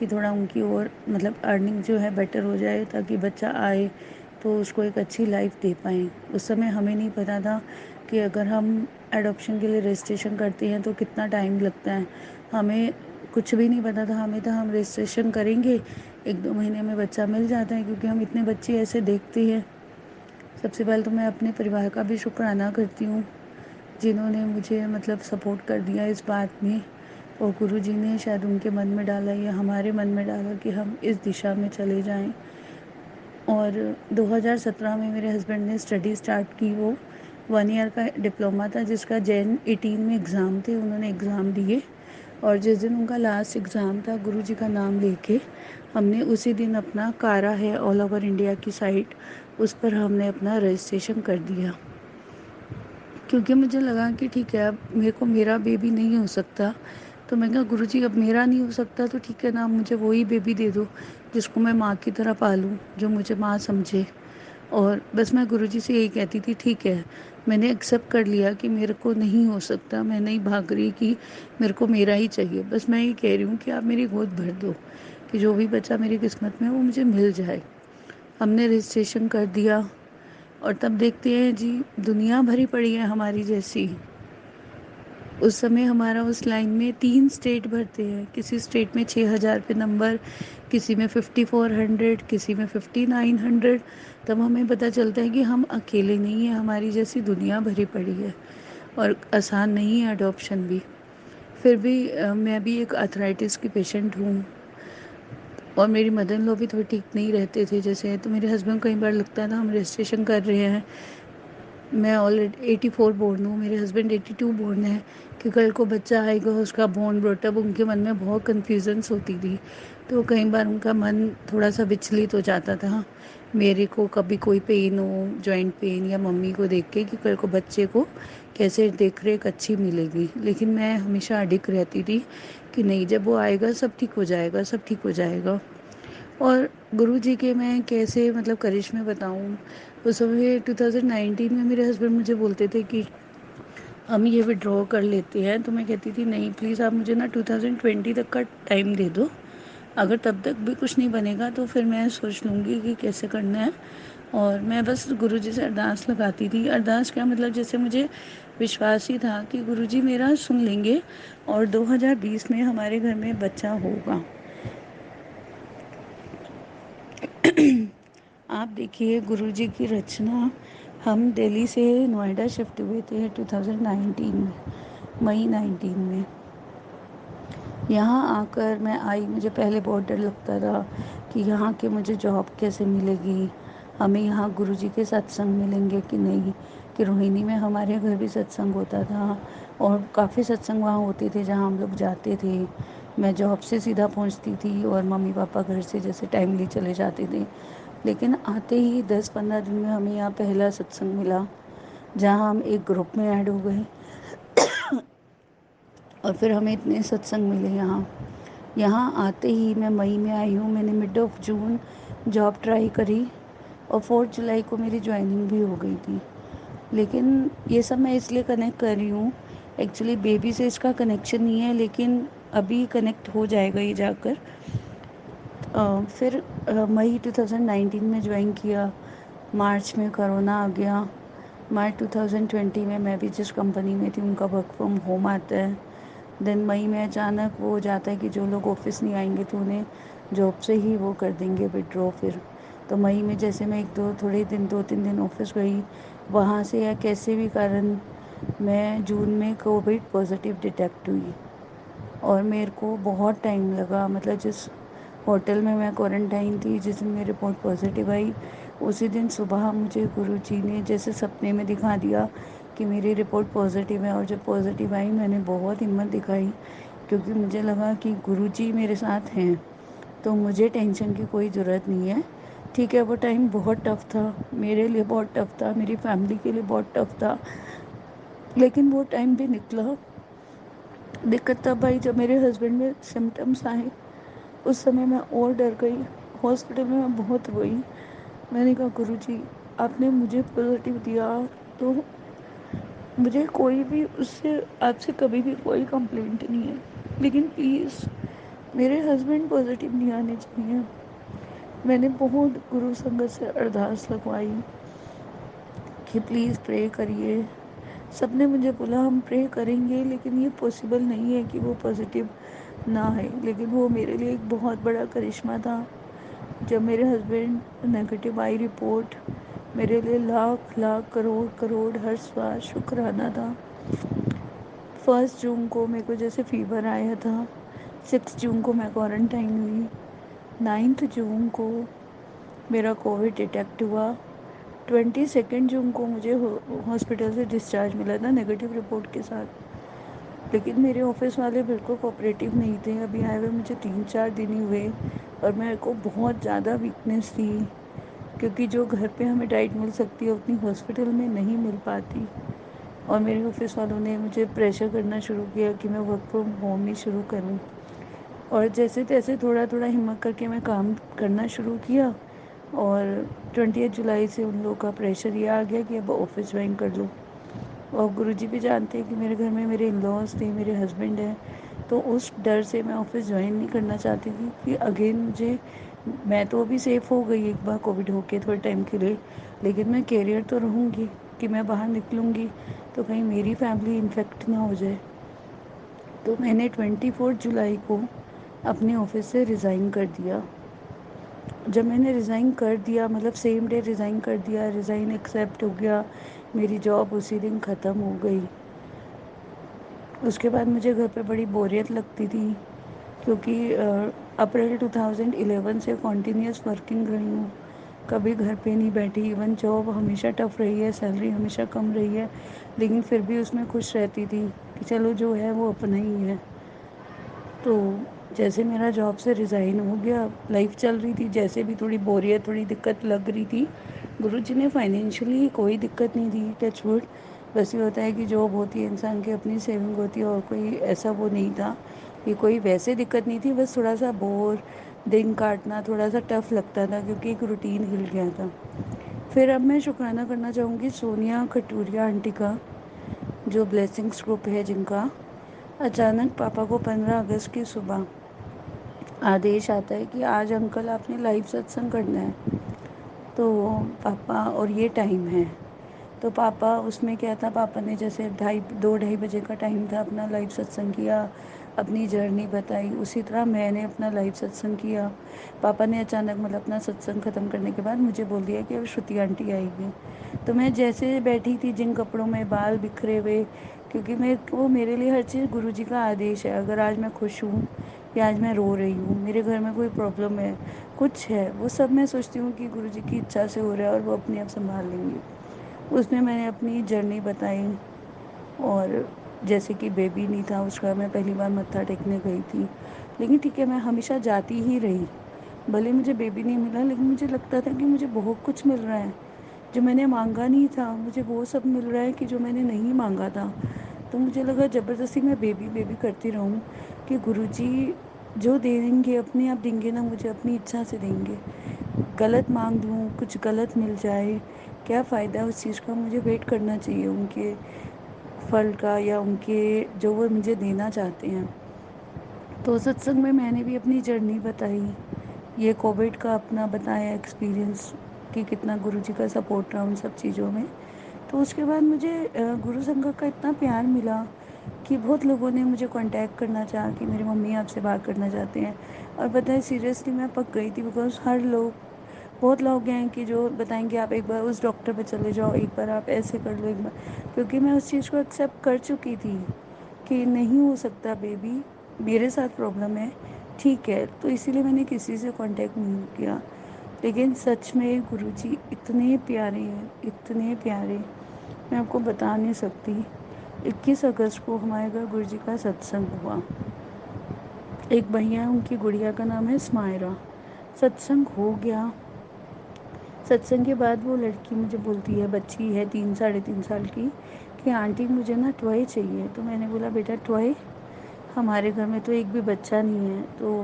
کہ تھوڑا ان کی اور مطلب ارننگ جو ہے بیٹر ہو جائے تاکہ بچہ آئے تو اس کو ایک اچھی لائف دے پائیں. اس سمے ہمیں نہیں پتا تھا کہ اگر ہم ایڈoption کے لیے رجسٹریشن کرتے ہیں تو کتنا ٹائم لگتا ہے. ہمیں کچھ بھی نہیں پتا تھا. ہمیں تو ہم رجسٹریشن کریں گے 1-2 مہینے میں بچہ مل جاتا ہے کیونکہ ہم اتنے بچے ایسے دیکھتے ہیں. سب سے پہلے تو میں اپنے پریوار کا بھی شکرانہ کرتی ہوں جنہوں نے مجھے مطلب سپورٹ کر دیا اس بات میں, اور گرو جی نے شاید ان کے من میں ڈالا یا ہمارے من میں ڈالا کہ ہم اس دشا میں چلے جائیں. اور 2017 میں میرے ہسبینڈ نے اسٹڈی اسٹارٹ کی. وہ 1 ایئر کا ڈپلوما تھا جس کا Jan 18 میں ایگزام تھے. انہوں نے ایگزام دیے اور جس دن ان کا لاسٹ ایگزام تھا گرو جی کا نام لے کے ہم نے اسی دن اپنا کارا ہے آل اوور انڈیا کی سائٹ, اس پر ہم نے اپنا رجسٹریشن کر دیا. کیونکہ مجھے لگا کہ ٹھیک ہے اب میرے کو میرا بیبی نہیں ہو سکتا, تو میں کہا گرو جی اب میرا نہیں ہو سکتا تو ٹھیک ہے نا, آپ مجھے وہی بیبی دے دو جس کو میں ماں کی طرح پالوں, جو مجھے ماں سمجھے. اور بس میں گرو جی سے یہی کہتی تھی ٹھیک ہے میں نے ایکسیپٹ کر لیا کہ میرے کو نہیں ہو سکتا, میں نہیں بھاگ رہی کہ میرے کو میرا ہی چاہیے. بس میں یہ کہہ رہی ہوں کہ آپ میری گود بھر دو کہ جو بھی بچہ میری قسمت میں ہے وہ مجھے مل جائے. ہم نے رجسٹریشن کر دیا اور تب دیکھتے ہیں جی دنیا بھری پڑی ہے ہماری جیسی. اس سمے ہمارا اس لائن میں 3 اسٹیٹ بھرتے ہیں. کسی اسٹیٹ میں 6,000 پہ نمبر, کسی میں 5400, کسی میں 5900. تب ہمیں پتہ چلتا ہے کہ ہم اکیلے نہیں ہیں, ہماری جیسی دنیا بھری پڑی ہے اور آسان نہیں ہے ایڈoption بھی. پھر بھی میں بھی ایک آرتھرائٹس کی پیشنٹ ہوں اور میری مدر ان لا بھی تھوڑے ٹھیک نہیں رہتے تھے جیسے, تو میرے ہسبینڈ کو کئی بار لگتا تھا ہم رجسٹریشن کر رہے ہیں. میں آلریڈی 84 بورن ہوں, میرے ہسبینڈ 82 بورن ہیں, کہ کل کو بچہ آئے گا اس کا بون بروٹ اپ, ان کے من میں بہت کنفیوژنس ہوتی تھی. تو کئی بار ان کا من تھوڑا سا وچلت ہو جاتا تھا میرے کو کبھی کوئی پین ہو, جوائنٹ پین, یا ممی کو دیکھ کے کہ کل کو بچے کو کیسے دیکھ ریکھ اچھی ملے گی. لیکن میں ہمیشہ اڈگ رہتی تھی کہ نہیں جب وہ آئے گا سب ٹھیک ہو جائے گا, سب ٹھیک ہو جائے گا. اور گرو جی کے میں کیسے مطلب کرشمے بتاؤں. اس سمے 2019 میں میرے ہسبینڈ مجھے بولتے تھے کہ ہم یہ وڈرا کر لیتے ہیں, تو میں کہتی تھی نہیں پلیز آپ مجھے نا 2020 تک کا ٹائم دے دو, اگر تب تک بھی کچھ نہیں بنے گا تو پھر میں سوچ لوں گی کہ کیسے کرنا ہے. اور میں بس گرو جی سے ارداس لگاتی تھی. ارداس کیا مطلب جیسے مجھے وشواس ہی تھا کہ گرو جی میرا سن لیں گے اور 2020 میں ہمارے گھر میں بچہ ہوگا. آپ دیکھیے گرو جی کی رچنا. ہم دہلی سے نوئیڈا شفٹ ہوئے تھے 2019 میں, مئی 19 میں. یہاں آ کر میں آئی, مجھے پہلے بہت ڈر لگتا تھا کہ یہاں کہ مجھے جاب کیسے ملے گی, ہمیں یہاں گرو جی کے ستسنگ ملیں گے کہ نہیں. کہ روہینی میں ہمارے گھر بھی ستسنگ ہوتا تھا اور کافی ستسنگ وہاں ہوتے تھے جہاں ہم لوگ جاتے تھے. میں جاب سے سیدھا پہنچتی تھی اور ممی پاپا گھر سے جیسے ٹائملی چلے جاتے تھے. لیکن آتے ہی 10-15 دن میں ہمیں یہاں پہلا ستسنگ ملا جہاں ہم ایک گروپ میں ایڈ ہو گئے اور پھر ہمیں اتنے ستسنگ ملے. یہاں آتے ہی میں مئی میں آئی ہوں, میں نے mid of June job try کری اور 4 جولائی کو میری جوائننگ بھی ہو گئی تھی. لیکن یہ سب میں اس لیے کنیکٹ کر رہی ہوں, ایکچولی بیبی سے اس کا کنیکشن نہیں ہے لیکن ابھی کنیکٹ ہو جائے گا یہ جا کر. پھر مئی 2019 میں جوائن کیا, مارچ میں کرونا آ گیا, مارچ 2020 میں بھی جس کمپنی میں تھی ان کا ورک فرام ہوم آتا ہے. دن مئی میں اچانک وہ ہو جاتا ہے کہ جو لوگ آفس نہیں آئیں گے تو انہیں جاب سے ہی وہ کر دیں گے وڈرا. پھر تو مئی میں جیسے میں 2-3 دن آفس گئی, وہاں سے یا کیسے بھی کارن میں جون میں کووڈ پازیٹیو ڈیٹیکٹ ہوئی اور میرے کو بہت ٹائم لگا. مطلب جس ہوٹل میں کوارنٹائن تھی, جس دن میری رپورٹ پازیٹیو آئی اسی دن صبح مجھے گرو جی نے جیسے سپنے میں دکھا دیا کہ میری رپورٹ پازیٹیو ہے. اور جب پازیٹیو آئی میں نے بہت ہمت دکھائی کیونکہ مجھے لگا کہ گرو جی میرے ساتھ ہیں تو مجھے ٹینشن کی کوئی ضرورت نہیں ہے. ٹھیک ہے وہ ٹائم بہت ٹف تھا, میرے لیے بہت ٹف تھا, میری فیملی کے لیے بہت ٹف تھا, لیکن وہ ٹائم بھی نکلا. دقت تب آئی جب میرے ہسبینڈ میں سمٹمس آئے, اس سمے میں اور ڈر گئی. ہاسپٹل میں بہت روئی. میں نے کہا گرو جی آپ نے مجھے پازیٹیو دیا تو مجھے کوئی بھی اس سے آپ سے کبھی بھی کوئی کمپلینٹ نہیں ہے, لیکن پلیز میرے ہسبینڈ پازیٹیو نہیں آنے چاہیے. میں نے بہت گرو سنگت سے ارداس لگوائی کہ پلیز پرے کریے. سب نے مجھے بولا ہم پرے کریں گے لیکن یہ پاسبل نہیں ہے کہ وہ پازیٹیو نہ آئے. لیکن وہ میرے لیے ایک بہت بڑا کرشمہ تھا. جب میرے ہسبینڈ نگیٹو آئی رپورٹ میرے لیے لاکھ لاکھ کروڑ کروڑ ہر سوار شکرانہ تھا. 1 جون کو میرے کو جیسے فیور آیا تھا. 6 جون کو میں کوارنٹائن ہوئی. 9 جون کو میرا کووڈ ڈیٹیکٹ ہوا. 22 جون کو مجھے ہاسپٹل سے ڈسچارج ملا تھا نگیٹو رپورٹ کے ساتھ. لیکن میرے آفس والے بالکل کوآپریٹیو نہیں تھے. ابھی آئے ہوئے مجھے 3 4 دن ہی ہوئے اور میرے کو بہت زیادہ ویکنیس تھی کیونکہ جو گھر پہ ہمیں ڈائٹ مل سکتی ہے اتنی ہاسپٹل میں نہیں مل پاتی. اور میرے آفس والوں نے مجھے پریشر کرنا شروع کیا کہ میں ورک فرام ہوم ہی شروع کروں. اور جیسے تیسے تھوڑا تھوڑا ہمت کر کے میں کام کرنا شروع کیا. اور 20 جولائی سے ان لوگوں کا پریشر یہ آ گیا کہ اب آفس جوائن کر لو. اور گروجی بھی جانتے ہیں کہ میرے گھر میں میرے انلاز تھے, میرے ہسبینڈ ہیں, تو اس ڈر سے میں آفس جوائن نہیں کرنا چاہتی تھی کہ اگین مجھے, میں تو ابھی سیف ہو گئی ایک بار کووڈ ہو کے تھوڑے ٹائم کے لیے, لیکن میں کیریئر تو رہوں گی کہ میں باہر نکلوں گی تو کہیں میری فیملی انفیکٹ نہ ہو جائے. تو میں نے 24 جولائی کو اپنے آفس سے ریزائن کر دیا. جب میں نے ریزائن کر دیا مطلب سیم ڈے ریزائن کر دیا, ریزائن ایکسیپٹ ہو گیا, میری جاب اسی دن ختم ہو گئی. اس کے بعد مجھے گھر پہ بڑی بوریت لگتی تھی کیونکہ اپریل 2011 سے کنٹینیوس ورکنگ رہی ہوں. کبھی گھر پہ نہیں بیٹھی. ایون جاب ہمیشہ ٹف رہی ہے, سیلری ہمیشہ کم رہی ہے, لیکن پھر بھی اس میں خوش رہتی تھی کہ چلو جو ہے وہ اپنا ہی ہے. تو جیسے میرا جاب سے ریزائن ہو گیا, لائف چل رہی تھی جیسے بھی, تھوڑی بوریت تھوڑی دقت لگ رہی تھی. گرو جی نے فائنینشلی کوئی دقت نہیں دی, ٹچ وڈ. بس یہ ہوتا ہے کہ جاب ہوتی ہے انسان کی اپنی سیونگ ہوتی ہے, اور کوئی ایسا وہ نہیں تھا کہ کوئی ویسے دقت نہیں تھی. بس تھوڑا سا بور دن کاٹنا تھوڑا سا ٹف لگتا تھا کیونکہ ایک روٹین ہل گیا تھا. پھر اب میں شکرانہ کرنا چاہوں گی سونیا کھٹوریا آنٹی کا, جو بلیسنگس گروپ ہے جن کا. اچانک پاپا کو 15 اگست کی صبح آدیش آتا ہے کہ آج انکل آپ نے لائف ستسنگ کرنا ہے. تو پاپا, اور یہ ٹائم ہے, تو پاپا اس میں کیا تھا, پاپا نے جیسے 2 ڈھائی بجے کا ٹائم تھا, اپنا لائف ستسنگ کیا, اپنی جرنی بتائی. اسی طرح میں نے اپنا لائف ستسنگ کیا. پاپا نے اچانک مطلب اپنا ستسنگ ختم کرنے کے بعد مجھے بول دیا کہ اب شروتی آنٹی آئے گی. تو میں جیسے بیٹھی تھی جن کپڑوں میں, بال بکھرے ہوئے, کیونکہ وہ میرے لیے ہر چیز گرو جی کا آدیش ہے. اگر آج میں خوش ہوں یا آج میں رو رہی ہوں, میرے گھر میں کوئی پرابلم ہے, کچھ ہے, وہ سب میں سوچتی ہوں کہ گرو جی کی اچھا سے ہو رہا ہے اور وہ اپنے آپ سنبھال لیں گے. اس میں نے اپنی جرنی بتائی. اور جیسے کہ بیبی نہیں تھا اس کا, میں پہلی بار متھا ٹیکنے گئی تھی. لیکن ٹھیک ہے, میں ہمیشہ جاتی ہی رہی. بھلے مجھے بیبی نہیں ملا لیکن مجھے لگتا تھا کہ مجھے بہت کچھ مل رہا ہے. جو میں نے مانگا نہیں تھا مجھے وہ سب مل رہا ہے کہ جو میں نے نہیں مانگا تھا. تو مجھے لگا زبردستی میں بیبی بیبی کرتی رہوں کہ گرو جی جو دے دیں گے اپنے آپ دیں گے نا, مجھے اپنی اچھا سے دیں گے. غلط مانگ لوں, کچھ غلط مل جائے, کیا فائدہ اس چیز کا. مجھے ویٹ کرنا چاہیے ان کے پھل کا, یا ان کے جو وہ مجھے دینا چاہتے ہیں. تو ستسنگ میں نے بھی اپنی جرنی بتائی, یہ کووڈ کا اپنا بتایا ایکسپیرئنس کہ کتنا گرو جی کا سپورٹ رہا ان سب چیزوں میں. تو اس کے بعد مجھے گرو سنگھ کا اتنا پیار ملا کہ بہت لوگوں نے مجھے کانٹیکٹ کرنا چاہا کہ میری ممی آپ سے بات کرنا چاہتے ہیں. اور بتائیں سیریسلی میں پک گئی تھی, بیکاز ہر لوگ, بہت لوگ ہیں کہ جو بتائیں گے آپ ایک بار اس ڈاکٹر پہ چلے جاؤ, ایک بار آپ ایسے کر لو, ایک بار, کیونکہ میں اس چیز کو ایکسیپٹ کر چکی تھی کہ نہیں ہو سکتا بیبی, میرے ساتھ پرابلم ہے, ٹھیک ہے. تو اسی لیے میں نے کسی سے کانٹیکٹ نہیں کیا. لیکن سچ میں گرو جی اتنے پیارے ہیں, اتنے پیارے, میں آپ کو بتا نہیں سکتی. 21 اگست کو ہمارے گھر گرو جی کا ستسنگ ہوا. ایک بھیا ہے, ان کی گڑیا کا نام ہے اسمائرہ. ستسنگ ہو گیا. ستسنگ کے بعد وہ لڑکی مجھے بولتی ہے, بچی ہے 3 ساڑھے 3 سال کی, کہ آنٹی مجھے نا ٹوائے چاہیے. تو میں نے بولا بیٹا ٹوائے, ہمارے گھر میں تو ایک بھی بچہ نہیں ہے, تو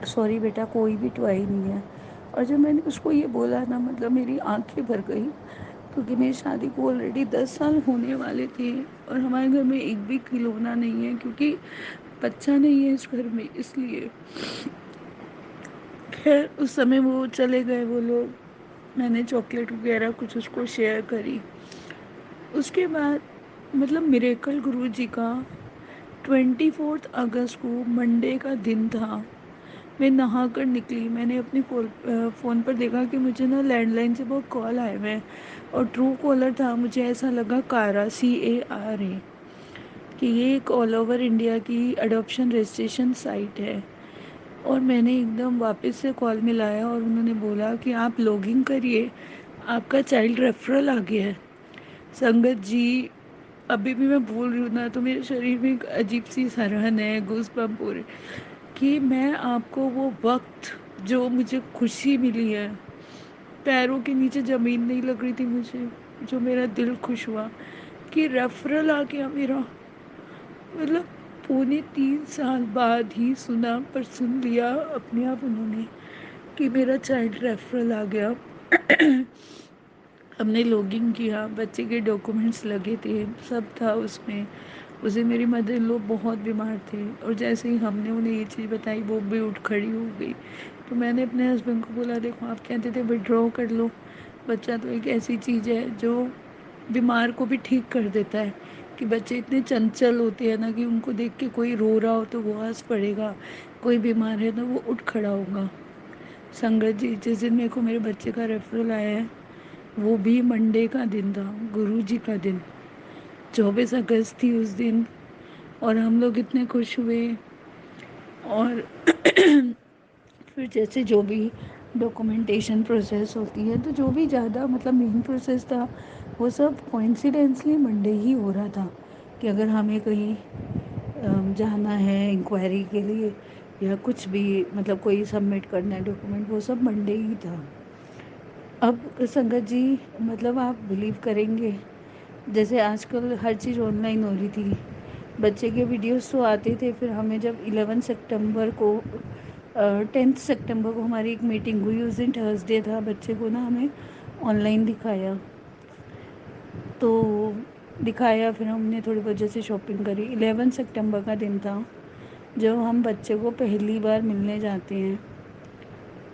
سوری بیٹا کوئی بھی ٹوائی نہیں ہے. اور جب میں نے اس کو یہ بولا نا, مطلب میری آنکھیں بھر گئی, کیونکہ میری شادی کو آلریڈی 10 سال ہونے والے تھے, اور ہمارے گھر میں ایک بھی کھلونا نہیں ہے. کیونکہ بچہ نہیں ہے اس گھر میں، اس لیے خیر اس سمے وہ چلے گئے وہ لوگ، میں نے چاکلیٹ وغیرہ کچھ اس کو شیئر کری۔ اس کے بعد مطلب میریکل گرو جی کا 24 اگست کو منڈے کا دن تھا، میں نہا کر نکلی، میں نے اپنے فون پر دیکھا کہ مجھے نا لینڈ لائن سے بہت کال آئے ہوئے ہیں، اور ٹرو کالر تھا، مجھے ایسا لگا کارا CARA کہ یہ ایک آل اوور انڈیا کی اڈاپشن رجسٹریشن سائٹ ہے۔ اور میں نے ایک دم واپس سے کال ملایا اور انہوں نے بولا کہ آپ لاگ ان کریے، آپ کا چائلڈ ریفرل آ گیا ہے۔ سنگت جی ابھی بھی میں بول رہی ہوں نا تو میرے شریر میں ایک عجیب سی سرہن ہے، گوز بمپ ہو رہے کہ میں آپ کو وہ وقت جو مجھے خوشی ملی ہے، پیروں کے نیچے زمین نہیں لگ رہی تھی مجھے، جو میرا دل خوش ہوا کہ ریفرل آ گیا میرا، مطلب 3.25 سال بعد ہی سنا، پر سن لیا اپنے آپ انہوں نے کہ میرا چائلڈ ریفرل آ گیا۔ ہم نے لاگ ان کیا، بچے کے ڈاکومنٹس لگے تھے، سب تھا اس میں۔ اسے میری مدر ان لو بہت بیمار تھے، اور جیسے ہی ہم نے انہیں یہ چیز بتائی وہ بھی اٹھ کھڑی ہو گئی۔ تو میں نے اپنے ہسبینڈ کو بولا دیکھو آپ کہتے تھے وڈرا کر لو، بچہ تو ایک ایسی چیز ہے جو بیمار کو بھی ٹھیک کر دیتا ہے، کہ بچے اتنے چنچل ہوتے ہیں نا کہ ان کو دیکھ کے کوئی رو رہا ہو تو وہ ہنس پڑے گا، کوئی بیمار ہے تو وہ اٹھ کھڑا ہوگا۔ سنگت جی جس دن میرے کو میرے بچے کا ریفرل آیا ہے وہ بھی منڈے کا دن تھا، گرو جی کا دن، 24 اگست تھی اس دن، اور ہم لوگ اتنے خوش ہوئے۔ اور پھر جیسے جو بھی ڈاکومنٹیشن پروسیس ہوتی ہے، تو جو بھی زیادہ مطلب مین پروسیس تھا وہ سب کوئنسیڈنسلی منڈے ہی ہو رہا تھا، کہ اگر ہمیں کہیں جانا ہے انکوائری کے لیے یا کچھ بھی مطلب کوئی سبمٹ کرنا ہے ڈاکومنٹ، وہ سب منڈے ہی تھا۔ اب سنگت جی مطلب آپ بلیو کریں گے، جیسے آج کل ہر چیز آن لائن ہو رہی تھی، بچے کے ویڈیوز تو آتے تھے، پھر ہمیں جب 11 سپٹمبر کو 10 سپٹمبر کو ہماری ایک میٹنگ ہوئی، اس دن تھرسڈے تھا، بچے کو نا ہمیں آن لائن دکھایا، تو دکھایا پھر ہم نے تھوڑی وجہ سے شاپنگ کری۔ 11 سپٹمبر کا دن تھا جب ہم بچے کو پہلی بار ملنے جاتے ہیں،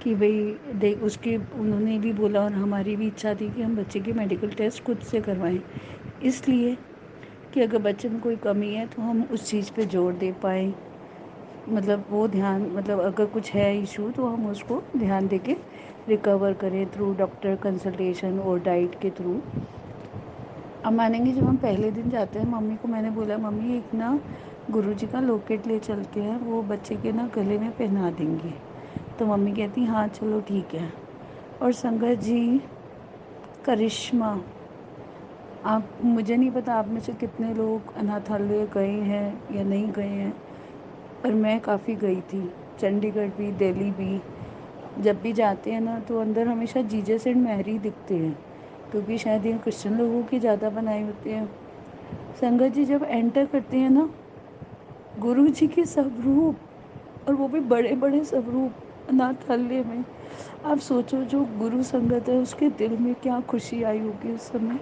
کہ بھئی دیکھ اس کے انہوں نے بھی بولا اور ہماری بھی اچھا تھی کہ ہم بچے کے میڈیکل ٹیسٹ خود سے کروائیں، اس لیے کہ اگر بچے میں کوئی کمی ہے تو ہم اس چیز پہ زور دے پائیں، مطلب وہ دھیان مطلب اگر کچھ ہے ایشو تو ہم اس کو دھیان دے کے ریکور کریں تھرو ڈاکٹر کنسلٹیشن اور ڈائٹ کے تھرو۔ اب مانیں گے جب ہم پہلے دن جاتے ہیں، ممی کو میں نے بولا ممی ایک نا گرو جی کا لوکیٹ لے چلتے ہیں، وہ بچے کے نا گلے میں پہنا دیں گے، تو ممی کہتی ہاں چلو ٹھیک ہے۔ اور سنگت جی کرشمہ، آپ مجھے نہیں پتا آپ میں سے کتنے لوگ اناتھالیہ گئے ہیں یا نہیں گئے ہیں، پر میں کافی گئی تھی، چنڈی گڑھ بھی، دہلی بھی۔ جب بھی جاتے ہیں نا تو اندر ہمیشہ جیزس اینڈ میری دکھتے ہیں، کیونکہ شاید یہ کرسچن لوگوں کے زیادہ بنائے ہوتے ہیں۔ سنگت جی جب انٹر کرتے ہیں نا، گرو جی کے سوروپ، اور وہ بھی بڑے بڑے سوروپ اناتھالیہ میں، آپ سوچو جو گرو سنگت ہے اس کے دل میں کیا خوشی آئی ہوگی اس سمے۔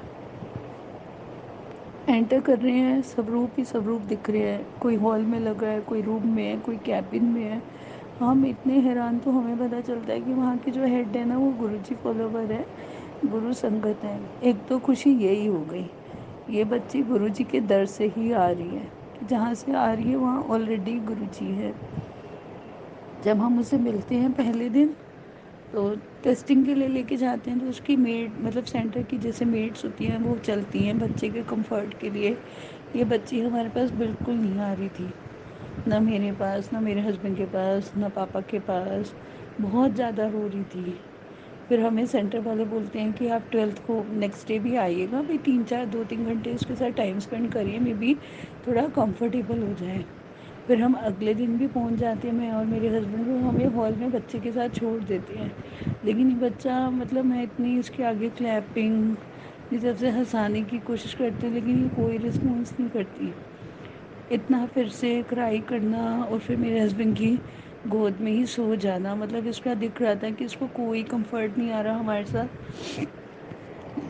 انٹر کر رہے ہیں، سوروپ ہی سوروپ دکھ رہے ہیں، کوئی ہال میں لگا ہے، کوئی روم میں ہے، کوئی کیبن میں ہے۔ ہم اتنے حیران، تو ہمیں پتہ چلتا ہے کہ وہاں کی جو ہیڈ ہے نا وہ گرو جی فالوور ہے، گرو سنگت ہے۔ ایک تو خوشی یہی ہو گئی، یہ بچی گرو جی کے در سے ہی آ رہی ہے، جہاں سے آ رہی ہے وہاں آلریڈی گرو جی ہے۔ جب ہم اسے ملتے ہیں پہلے دن تو ٹیسٹنگ کے لیے لے کے جاتے ہیں، تو اس کی میڈ مطلب سینٹر کی جیسے میڈس ہوتی ہیں وہ چلتی ہیں بچے کے کمفرٹ کے لیے۔ یہ بچی ہمارے پاس بالکل نہیں آ رہی تھی، نہ میرے پاس، نہ میرے ہسبینڈ کے پاس، نہ پاپا کے پاس، بہت زیادہ رو رہی تھی۔ پھر ہمیں سینٹر والے بولتے ہیں کہ آپ 12 کو نیکسٹ ڈے بھی آئیے گا، بھی 2-3 گھنٹے اس کے ساتھ ٹائم اسپینڈ کریے، میں بھی تھوڑا کمفرٹیبل ہو جائے۔ پھر ہم اگلے دن بھی پہنچ جاتے ہیں، میں اور میرے ہسبینڈ وہ ہمیں ہال میں بچے کے ساتھ چھوڑ دیتے ہیں، لیکن یہ بچہ مطلب میں اتنی اس کے آگے کلیپنگ یہ سب سے ہنسانے کی کوشش کرتی ہوں، لیکن یہ کوئی رسپانس نہیں کرتی۔ اتنا پھر سے کرائی کرنا، اور پھر میرے ہسبینڈ کی گود میں ہی سو جانا، مطلب اس کا دکھ رہا تھا کہ اس کو کوئی کمفرٹ نہیں آ رہا ہمارے ساتھ۔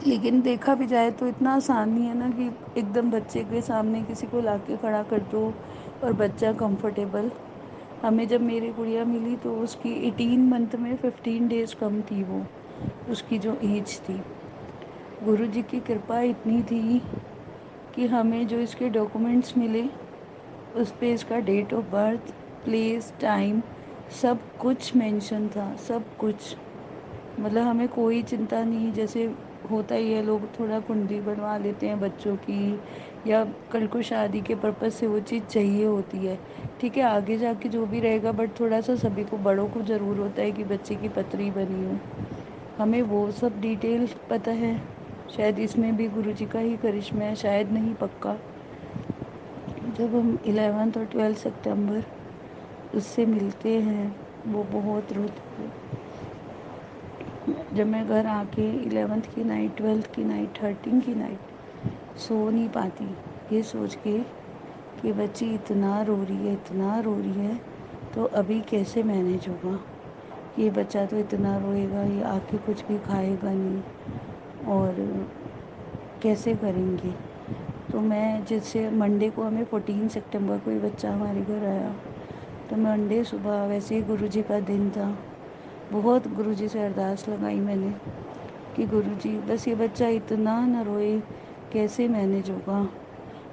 لیکن دیکھا بھی جائے تو اتنا آسان نہیں ہے نا کہ ایک دم بچے کے سامنے کسی کو لا کے کھڑا کر دو اور بچہ کمفرٹیبل. ہمیں جب میری گڑیا ملی تو اس کی 18 منتھ میں 15 ڈیز کم تھی وہ، اس کی جو ایج تھی. گرو جی کی کرپا اتنی تھی کہ ہمیں جو اس کے ڈاکومنٹس ملے اس پہ اس کا date of birth, place, time سب کچھ مینشن تھا، سب کچھ. مطلب ہمیں کوئی چنتا نہیں. جیسے ہوتا ہی ہے لوگ تھوڑا کنڈلی بنوا لیتے ہیں بچوں کی، یا کل کو شادی کے پرپز سے وہ چیز چاہیے ہوتی ہے. ٹھیک ہے آگے جا کے جو بھی رہے گا، بٹ تھوڑا سا سبھی کو بڑوں کو ضرور ہوتا ہے کہ بچے کی پتری بنی ہو. ہمیں وہ سب ڈیٹیل پتہ ہے. شاید اس میں بھی گرو جی کا ہی کرشمہ ہے، شاید نہیں پکا. جب ہم 11 اور 12 ستمبر اس سے ملتے ہیں وہ بہت روتے ہیں. جب میں گھر آ کے 11 کی نائٹ، 12 کی نائٹ، 13 کی نائٹ سو نہیں پاتی یہ سوچ کے کہ بچی اتنا رو رہی ہے، اتنا رو رہی ہے، تو ابھی کیسے مینیج ہوگا. یہ بچہ تو اتنا روئے گا، یہ آ کے کچھ بھی کھائے گا نہیں، اور کیسے کریں گے. تو میں جیسے منڈے کو ہمیں 14 ستمبر کو یہ بچہ ہمارے گھر آیا، تو منڈے صبح ویسے ہی گرو جی کا دن تھا. بہت گرو جی سے ارداس لگائی میں نے کہ گرو جی بس یہ بچہ اتنا نہ روئے، کیسے مینیج ہوگا.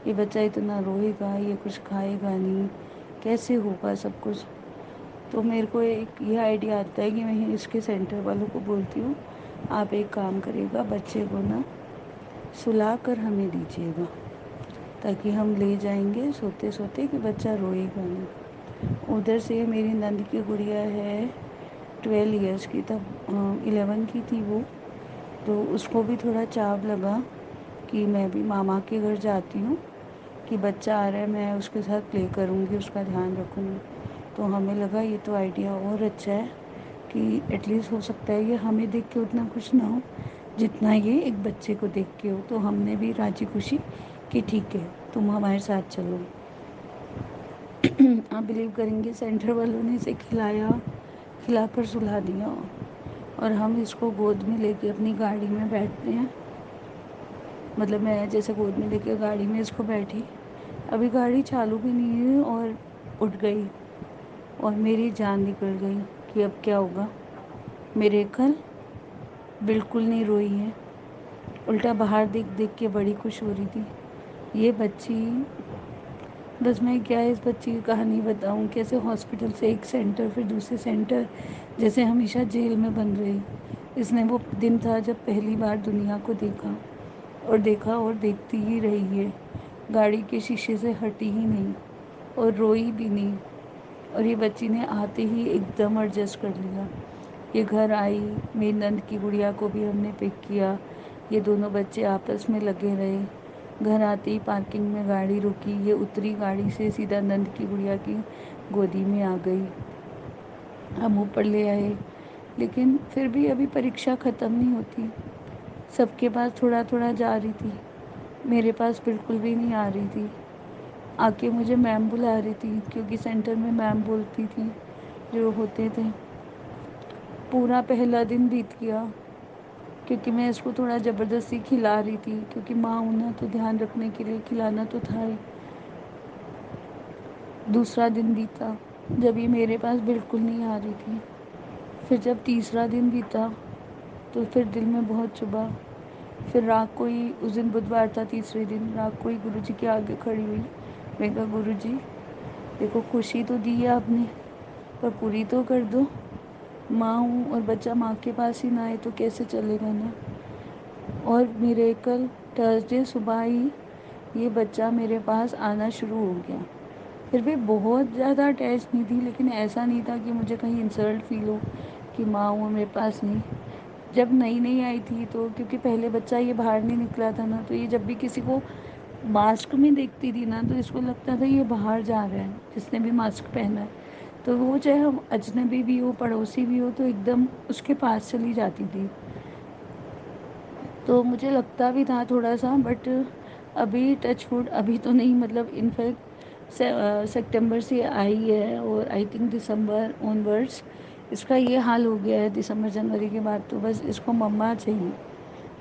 یہ بچہ اتنا روئے گا، یہ کچھ کھائے گا نہیں، کیسے ہوگا سب کچھ. تو میرے کو ایک یہ آئیڈیا آتا ہے کہ میں اس کے سینٹر والوں کو بولتی ہوں آپ ایک کام کرے گا، بچے کو نا سلا کر ہمیں دیجیے گا، تاکہ ہم لے جائیں گے سوتے سوتے کہ بچہ روئے گا نہیں. ادھر سے میری نند کی گڑیا ہے 12 ایئرس کی، تب 11 کی تھی وہ. تو اس کو بھی تھوڑا چاو لگا کہ میں بھی ماما کے گھر جاتی ہوں، کہ بچہ آ رہا ہے میں اس کے ساتھ پلے کروں گی، اس کا دھیان رکھوں گی. تو ہمیں لگا یہ تو آئیڈیا اور اچھا ہے کہ ایٹ لیسٹ ہو سکتا ہے یہ ہمیں دیکھ کے اتنا خوش نہ ہو جتنا یہ ایک بچے کو دیکھ کے ہو. تو ہم نے بھی راضی خوشی کہ ٹھیک ہے تم ہمارے ساتھ چلو. آپ بلیو کریں گے سینٹر والوں نے اسے کھلایا، کھلا کر سلا دیا، اور ہم اس کو گود میں لے کے اپنی گاڑی میں بیٹھتے ہیں. مطلب میں جیسے گود میں لے کے گاڑی میں اس کو بیٹھی، ابھی گاڑی چالو بھی نہیں ہے اور اٹھ گئی، اور میری جان نکل گئی کہ اب کیا ہوگا. میرے کل بالکل نہیں روئی ہے، الٹا باہر دیکھ دیکھ کے بڑی خوش ہو رہی تھی. یہ بچی بس میں کیا اس بچی کی کہانی بتاؤں، کیسے ہاسپٹل سے ایک سینٹر پھر دوسرے سینٹر، جیسے ہمیشہ جیل میں بند رہی. اس نے وہ دن تھا جب پہلی بار دنیا کو دیکھا، اور دیکھا اور دیکھتی ہی رہی ہے. گاڑی کے شیشے سے ہٹی ہی نہیں اور روئی بھی نہیں. اور یہ بچی نے آتے ہی ایک دم ایڈجسٹ کر لیا. یہ گھر آئی، میری نند کی گڑیا کو بھی ہم نے پک کیا، یہ دونوں بچے آپس میں لگے رہے. گھر آتے ہی پارکنگ میں گاڑی رکی، یہ اتری گاڑی سے سیدھا نند کی گڑیا کی گودی میں آ گئی. ہم اوپر لے آئے، لیکن پھر بھی ابھی پریکشا ختم نہیں ہوتی. سب کے پاس تھوڑا تھوڑا جا رہی تھی، میرے پاس بالکل بھی نہیں آ رہی تھی. آ کے مجھے میم بلا رہی تھی، کیونکہ سینٹر میں میم بولتی تھی جو ہوتے تھے. پورا پہلا دن بیت گیا، کیونکہ میں اس کو تھوڑا زبردستی کھلا رہی تھی، کیونکہ ماں ہونا تو دھیان رکھنے کے لیے کھلانا تو تھا ہی. دوسرا دن بیتا جب یہ میرے پاس بالکل نہیں آ رہی تھی. پھر جب تیسرا دن بیتا تو پھر دل میں بہت چبھا. پھر رات کو ہی، اس دن بدوار تھا، تیسرے دن رات کو ہی گرو جی کے آگے کھڑی ہوئی. میں کہا گرو جی دیکھو خوشی تو دی ہے آپ نے، پر پوری تو کر دو. ماں ہوں اور بچہ ماں کے پاس ہی نہ آئے تو کیسے چلے گا نا. اور میرے کل تھرسڈے صبح ہی یہ بچہ میرے پاس آنا شروع ہو گیا. پھر بھی بہت زیادہ اٹیچ نہیں تھی، لیکن ایسا نہیں تھا کہ مجھے کہیں انسلٹ فیل ہو کہ ماں ہوں میرے پاس نہیں. جب نئی نئی آئی تھی تو کیونکہ پہلے بچہ یہ باہر نہیں نکلا تھا نا، تو یہ جب بھی کسی کو ماسک میں دیکھتی تھی نا تو اس کو لگتا تھا یہ باہر جا رہا ہے، جس نے بھی ماسک پہنا ہے. تو وہ چاہے ہم اجنبی بھی ہو، پڑوسی بھی ہو، تو ایک دم اس کے پاس چلی جاتی تھی. تو مجھے لگتا بھی تھا تھوڑا سا، بٹ ابھی ٹچ ووڈ ابھی تو نہیں. مطلب انفیکٹ سپٹمبر سے آئی ہے، اور I think December on words اس کا یہ حال ہو گیا ہے. دسمبر جنوری کے بعد تو بس اس کو مما چاہیے.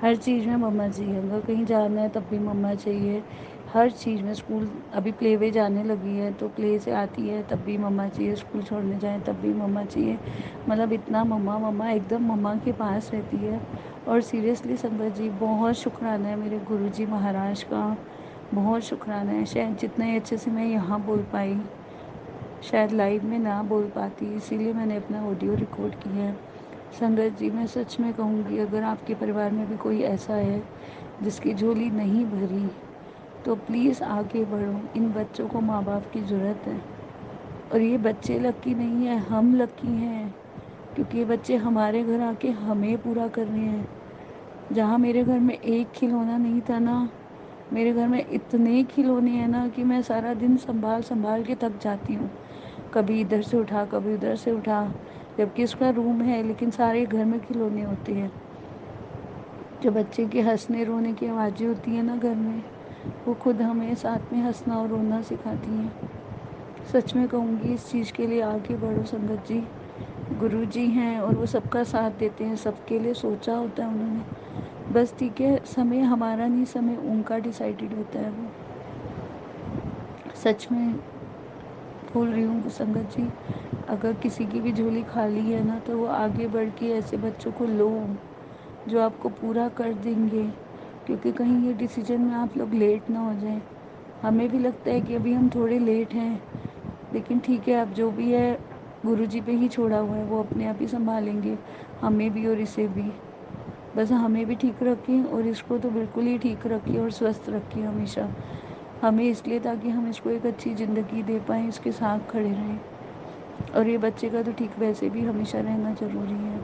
ہر چیز میں مما چاہیے، اگر کہیں جانا ہے تب بھی مما چاہیے، ہر چیز میں، اسکول ابھی پلے وے جانے لگی ہے تو پلے سے آتی ہے تب بھی مما چاہیے، اسکول چھوڑنے جائیں تب بھی مما چاہیے، مطلب اتنا مما مما ایک دم مما کے پاس رہتی ہے۔ اور سیریسلی سنگت جی بہت شکرانہ ہے میرے گرو جی مہاراج کا، بہت شکرانہ ہے، شاید جتنے اچھے سے میں یہاں بول پائی شاید لائیو میں نہ بول پاتی، اسی لیے میں نے اپنا آڈیو ریکارڈ کیا ہے۔ سنگت جی میں سچ میں کہوں گی، اگر آپ کے پریوار میں بھی کوئی ایسا ہے جس کی جھولی نہیں بھری تو پلیز آگے بڑھو، ان بچوں کو ماں باپ کی ضرورت ہے، اور یہ بچے لکی نہیں ہیں، ہم لکی ہیں، کیونکہ یہ بچے ہمارے گھر آ کے ہمیں پورا کر رہے ہیں۔ جہاں میرے گھر میں ایک کھلونا نہیں تھا نا، میرے گھر میں اتنے کھلونے ہیں نا کہ میں سارا دن سنبھال سنبھال کے تھک جاتی ہوں، کبھی ادھر سے اٹھا کبھی ادھر سے اٹھا، جبکہ اس کا روم ہے لیکن سارے گھر میں کھلونے ہوتے ہیں۔ جو بچے کے ہنسنے رونے کی آوازیں ہوتی ہیں نا گھر میں، وہ خود ہمیں ساتھ میں ہنسنا اور رونا سکھاتی ہیں۔ سچ میں کہوں گی اس چیز کے لیے آگے بڑھو سنگت جی، گرو جی ہیں اور وہ سب کا ساتھ دیتے ہیں، سب کے لیے سوچا ہوتا ہے انہوں نے، بس ٹھیک ہے سمے ہمارا نہیں، سمے ان کا ڈیسائیڈڈ ہوتا ہے۔ وہ سچ میں بول رہی ہوں سنگت جی، اگر کسی کی بھی جھولی خالی ہے نا تو وہ آگے بڑھ کے ایسے بچوں کو لو جو آپ کو پورا کر دیں گے، کیونکہ کہیں یہ ڈیسیجن میں آپ لوگ لیٹ نہ ہو جائیں۔ ہمیں بھی لگتا ہے کہ ابھی ہم تھوڑے لیٹ ہیں، لیکن ٹھیک ہے اب جو بھی ہے گرو جی پہ ہی چھوڑا ہوا ہے، وہ اپنے آپ ہی سنبھالیں گے ہمیں بھی اور اسے بھی، بس ہمیں بھی ٹھیک رکھیں اور اس کو تو بالکل ہی ٹھیک رکھیں اور سوستھ رکھیں ہمیشہ، ہمیں اس لیے تاکہ ہم اس کو ایک اچھی زندگی دے پائیں، اس کے ساتھ کھڑے رہیں، اور یہ بچے کا تو ٹھیک ویسے بھی ہمیشہ رہنا ضروری ہے۔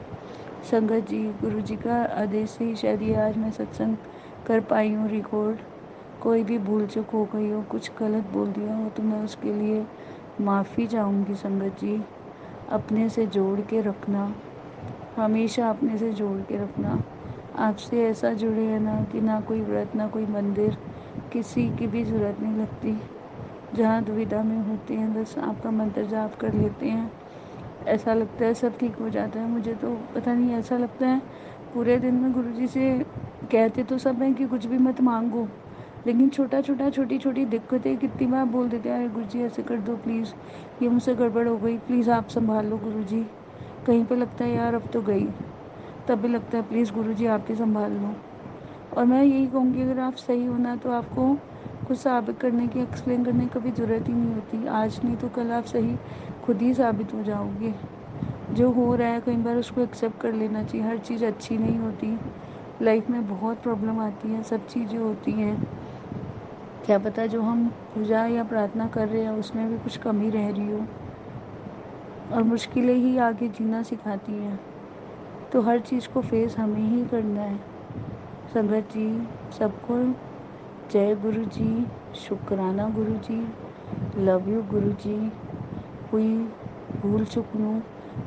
سنگت جی گرو جی کا آدیش سے ہی شاید یہ آج میں ستسنگ کر پائی ہوں ریکارڈ، کوئی بھی بھول چک ہو گئی ہو، کچھ غلط بول دیا ہو تو میں اس کے لیے معافی چاہوں گی سنگت جی۔ اپنے سے جوڑ کے رکھنا، ہمیشہ اپنے سے جوڑ کے رکھنا، آپ سے ایسا جڑے ہیں نا کہ نہ کوئی ورت نہ کوئی مندر، کسی کی بھی ضرورت نہیں لگتی، جہاں دویدھا میں ہوتے ہیں بس آپ کا منتر جاپ کر لیتے ہیں، ایسا لگتا ہے سب ٹھیک ہو جاتا ہے۔ مجھے تو پتہ نہیں ایسا لگتا ہے پورے دن میں گرو جی سے کہتے تو سب ہیں کہ کچھ بھی مت مانگو، لیکن چھوٹا چھوٹا چھوٹی چھوٹی دقتیں کتنی بار بول دیتے ہیں گرو جی ایسے کر دو پلیز، یہ مجھ سے گڑبڑ ہو گئی پلیز آپ سنبھال لو گرو جی، کہیں پہ لگتا ہے یار اب تو گئی، تب بھی لگتا ہے پلیز گرو جی آپ ہی سنبھال لو۔ اور میں یہی کہوں گی اگر آپ صحیح ہونا تو آپ کو کچھ ثابت کرنے کی ایکسپلین کرنے کی کبھی ضرورت ہی نہیں ہوتی، آج نہیں تو کل آپ صحیح خود ہی ثابت ہو جاؤ گے۔ جو ہو رہا ہے کئی بار اس کو ایکسیپٹ کر لینا چاہیے، ہر چیز اچھی نہیں ہوتی، لائف میں بہت پرابلم آتی ہیں، سب چیزیں ہوتی ہیں، کیا پتہ جو ہم پوجا یا پرارتھنا کر رہے ہیں اس میں بھی کچھ کمی رہ رہی ہو، اور مشکلیں ہی آگے جینا سکھاتی ہیں، تو ہر چیز کو فیس ہمیں ہی کرنا ہے۔ سنگت جی سب کو جے گرو جی، شکرانہ گرو جی، لو یو گرو جی، کوئی بھول چک ہوں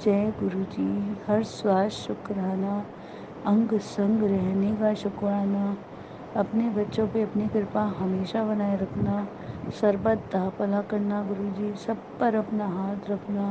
جے گرو جی، ہر سواس شکرانہ، انگ سنگ رہنے کا شکرانہ، اپنے بچوں پہ اپنی کرپا ہمیشہ بنائے رکھنا، سربت دا بھلا کرنا گرو جی، سب پر اپنا ہاتھ رکھنا،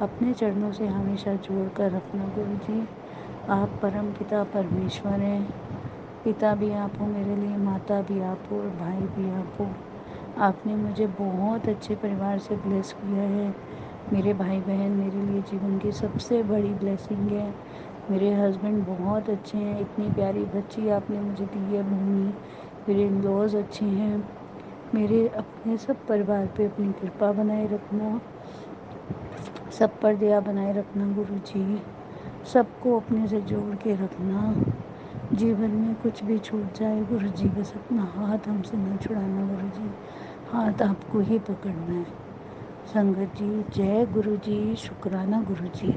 اپنے چرنوں سے ہمیشہ جوڑ کر رکھنا گرو جی، آپ پرم پتا پرمیشور ہیں، پتا بھی آپ ہو میرے لیے، ماتا بھی آپ ہو اور بھائی بھی آپ ہو، آپ نے مجھے بہت اچھے پریوار سے بلیس کیا ہے، میرے بھائی بہن میرے لیے جیون کی سب سے بڑی بلیسنگ ہے، میرے ہسبینڈ بہت اچھے ہیں، اتنی پیاری بچی آپ نے مجھے دی ہے بھومی، میرے انلوز اچھے ہیں، میرے اپنے سب پریوار پہ اپنی کرپا بنائے رکھنا، سب پر دیا بنائے رکھنا گرو جی، سب کو اپنے سے جوڑ کے رکھنا، جیون میں کچھ بھی چھوٹ جائے گرو جی بس اپنا ہاتھ ہم سے نہ چھڑانا گرو جی، ہاتھ آپ کو ہی پکڑنا ہے۔ سنگت جی جے گرو جی، شکرانہ گرو جی۔